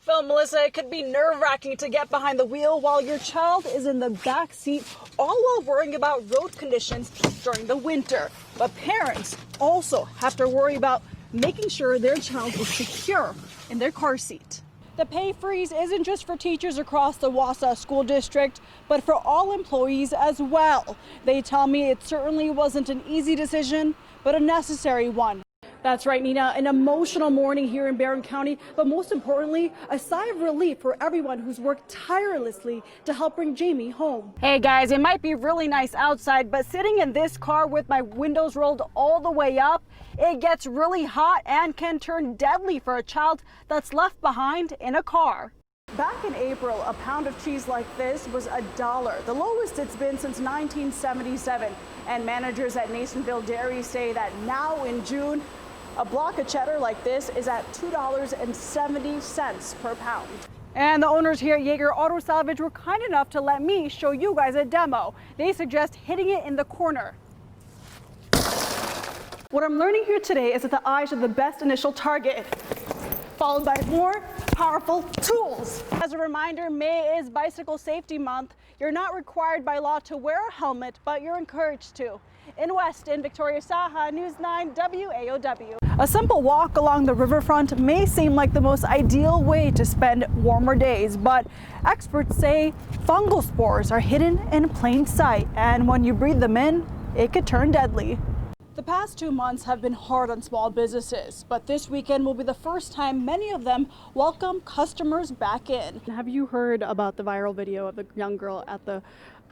Well, Melissa, it could be nerve-wracking to get behind the wheel while your child is in the back seat, all while worrying about road conditions during the winter. But parents also have to worry about making sure their child is secure in their car seat. The pay freeze isn't just for teachers across the Wausau School District, but for all employees as well. They tell me it certainly wasn't an easy decision, but a necessary one. That's right, Nina, an emotional morning here in Barron County, but most importantly, a sigh of relief for everyone who's worked tirelessly to help bring Jamie home. Hey guys, it might be really nice outside, but sitting in this car with my windows rolled all the way up, it gets really hot and can turn deadly for a child that's left behind in a car. Back in April, a pound of cheese like this was $1, the lowest it's been since 1977. And managers at Nasonville Dairy say that now in June, a block of cheddar like this is at $2.70 per pound. And the owners here at Yeager Auto Salvage were kind enough to let me show you guys a demo. They suggest hitting it in the corner. What I'm learning here today is that the eyes are the best initial target, followed by more powerful tools. As a reminder, May is Bicycle Safety Month. You're not required by law to wear a helmet, but you're encouraged to. In Weston, Victoria Saha, News 9 WAOW. A simple walk along the riverfront may seem like the most ideal way to spend warmer days, but experts say fungal spores are hidden in plain sight, and when you breathe them in, it could turn deadly. The past 2 months have been hard on small businesses, but this weekend will be the first time many of them welcome customers back in. Have you heard about the viral video of the young girl at the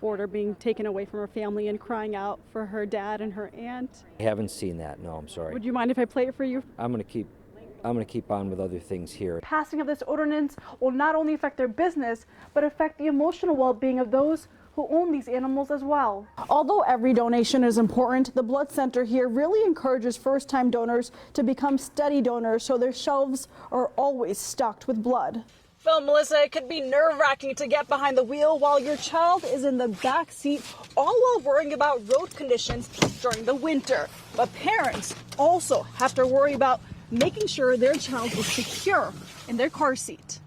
border being taken away from her family and crying out for her dad and her aunt? I haven't seen that. No, I'm sorry. Would you mind if I play it for you? I'm going to keep on with other things here. Passing of this ordinance will not only affect their business, but affect the emotional well-being of those who own these animals as well. Although every donation is important, the blood center here really encourages first-time donors to become steady donors so their shelves are always stocked with blood. Well, Melissa, it could be nerve-wracking to get behind the wheel while your child is in the back seat, all while worrying about road conditions during the winter. But parents also have to worry about making sure their child is secure in their car seat.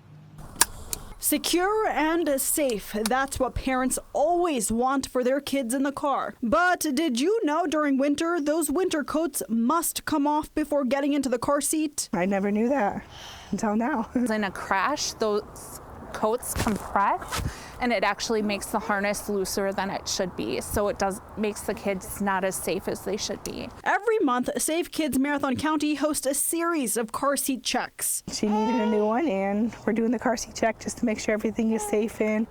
Secure and safe, that's what parents always want for their kids in the car. But did you know during winter, those winter coats must come off before getting into the car seat? I never knew that until now. In a crash, those coats compress and it actually makes the harness looser than it should be. So it makes the kids not as safe as they should be. Every month, Safe Kids Marathon County hosts a series of car seat checks. She needed a new one, and we're doing the car seat check just to make sure everything is safe and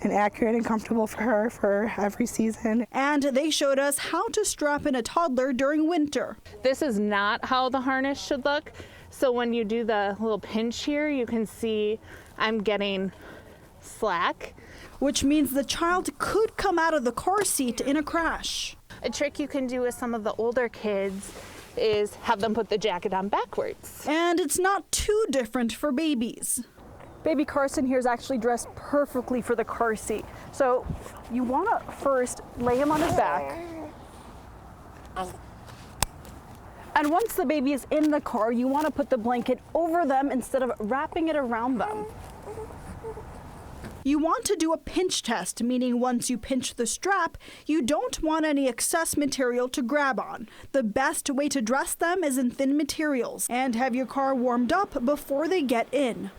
accurate and comfortable for her for every season. And they showed us how to strap in a toddler during winter. This is not how the harness should look. So when you do the little pinch here, you can see I'm getting slack. Which means the child could come out of the car seat in a crash. A trick you can do with some of the older kids is have them put the jacket on backwards. And it's not too different for babies. Baby Carson here is actually dressed perfectly for the car seat. So you want to first lay him on his back. And once the baby is in the car, you want to put the blanket over them instead of wrapping it around them. You want to do a pinch test, meaning once you pinch the strap, you don't want any excess material to grab on. The best way to dress them is in thin materials and have your car warmed up before they get in.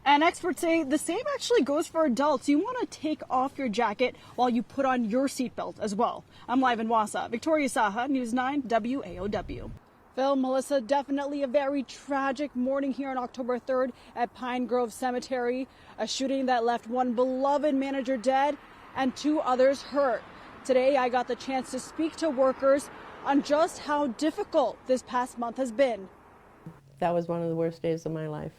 And experts say the same actually goes for adults. You want to take off your jacket while you put on your seatbelt as well. I'm live in Wausau. Victoria Saha, News 9 WAOW. Phil, Melissa, definitely a very tragic morning here on October 3rd at Pine Grove Cemetery. A shooting that left one beloved manager dead and 2 others hurt. Today, I got the chance to speak to workers on just how difficult this past month has been. That was one of the worst days of my life.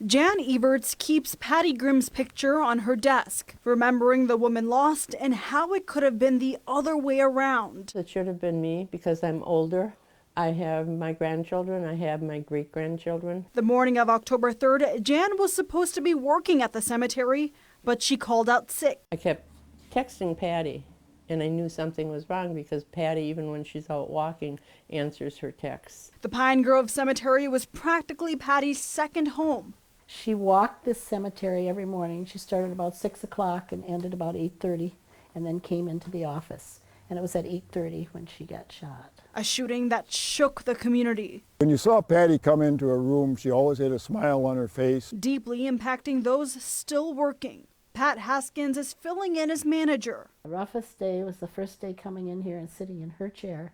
Jan Everts keeps Patty Grimm's picture on her desk, remembering the woman lost and how it could have been the other way around. It should have been me because I'm older. I have my grandchildren, I have my great-grandchildren. The morning of October 3rd, Jan was supposed to be working at the cemetery, but she called out sick. I kept texting Patty, And I knew something was wrong because Patty, even when she's out walking, answers her texts. The Pine Grove Cemetery was practically Patty's second home. She walked this cemetery every morning. She started about 6 o'clock and ended about 8:30, and then came into the office. And it was at 8:30 when she got shot. A shooting that shook the community, When you saw Patty come into a room, she always had a smile on her face. deeply impacting those still working. Pat Haskins is filling in as manager. The roughest day was the first day coming in here and sitting in her chair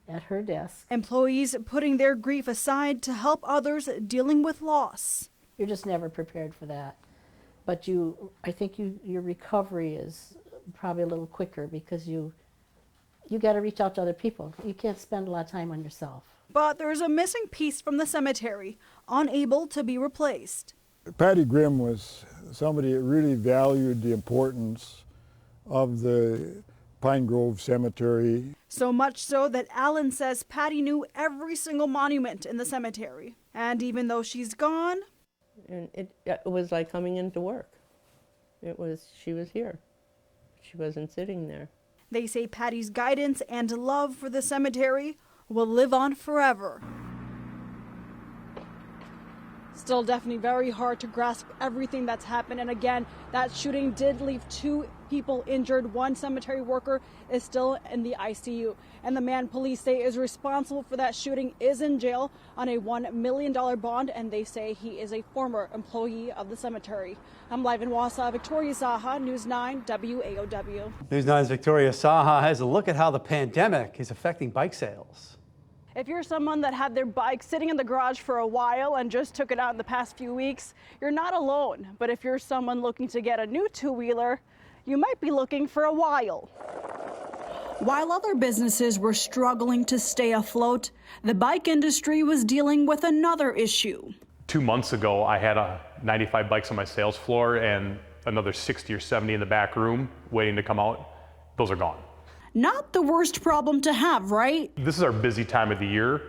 at her desk. Employees putting their grief aside to help others dealing with loss. You're just never prepared for that. But I think your recovery is probably a little quicker because you got to reach out to other people. You can't spend a lot of time on yourself. But there's a missing piece from the cemetery, unable to be replaced. Patty Grimm was somebody that really valued the importance of the Pine Grove Cemetery. So much so that Alan says Patty knew every single monument in the cemetery. And even though she's gone, And it was like coming into work. She was here. She wasn't sitting there. they say Patty's guidance and love for the cemetery will live on forever. Still definitely very hard to grasp everything that's happened. And again, that shooting did leave 2 people injured. 1 cemetery worker is still in the ICU. And the man police say is responsible for that shooting is in jail on a $1 million bond. And they say he is a former employee of the cemetery. I'm live in Wausau, Victoria Saha, News 9 WAOW. News 9's Victoria Saha has a look at how the pandemic is affecting bike sales. If you're someone that had their bike sitting in the garage for a while and just took it out in the past few weeks, you're not alone. But if you're someone looking to get a new 2-wheeler, you might be looking for a while. While other businesses were struggling to stay afloat, the bike industry was dealing with another issue. 2 months ago, I had 95 bikes on my sales floor and another 60 or 70 in the back room waiting to come out. Those are gone. Not the worst problem to have, right? This is our busy time of the year.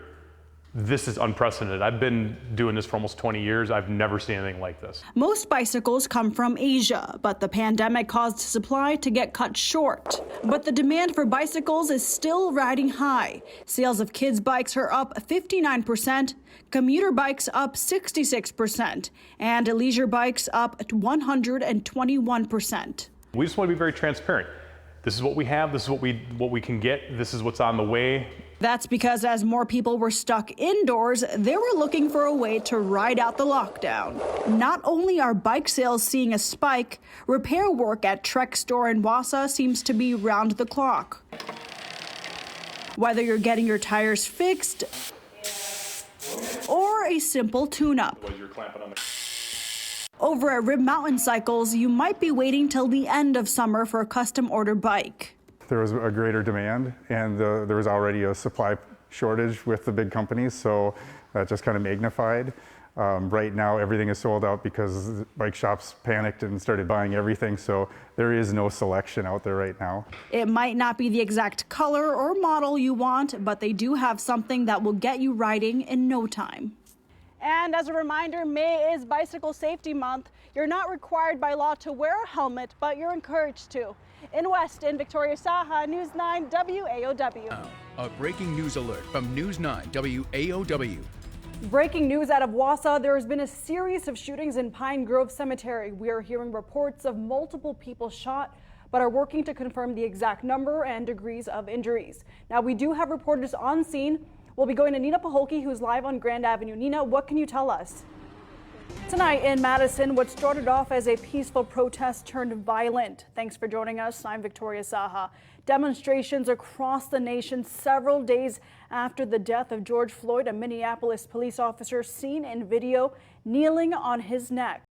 This is unprecedented. I've been doing this for almost 20 years. I've never seen anything like this. Most bicycles come from Asia, but the pandemic caused supply to get cut short. But the demand for bicycles is still riding high. Sales of kids' bikes are up 59%, commuter bikes up 66%, and leisure bikes up 121%. We just want to be very transparent. This is what we have, this is what we can get, this is what's on the way. That's because as more people were stuck indoors, they were looking for a way to ride out the lockdown. Not only are bike sales seeing a spike, repair work at Trek store in Wausau seems to be round the clock. Whether you're getting your tires fixed or a simple tune-up. Over at Rib Mountain Cycles, you might be waiting till the end of summer for a custom order bike. There was a greater demand, and there was already a supply shortage with the big companies, so that just kind of magnified. Right now, everything is sold out because bike shops panicked and started buying everything, so there is no selection out there right now. It might not be the exact color or model you want, but they do have something that will get you riding in no time. And as a reminder, May is Bicycle Safety Month. You're not required by law to wear a helmet, but you're encouraged to. In Weston, Victoria Saha, News 9 WAOW. Now, a breaking news alert from News 9 WAOW. Breaking news out of Wausau, there has been a series of shootings in Pine Grove Cemetery. We are hearing reports of multiple people shot, but are working to confirm the exact number and degrees of injuries. Now, we do have reporters on scene. We'll be going to Nina Paholke, who's live on Grand Avenue. Nina, what can you tell us? Tonight in Madison, what started off as a peaceful protest turned violent. Thanks for joining us. I'm Victoria Saha. Demonstrations across the nation several days after the death of George Floyd, a Minneapolis police officer seen in video kneeling on his neck.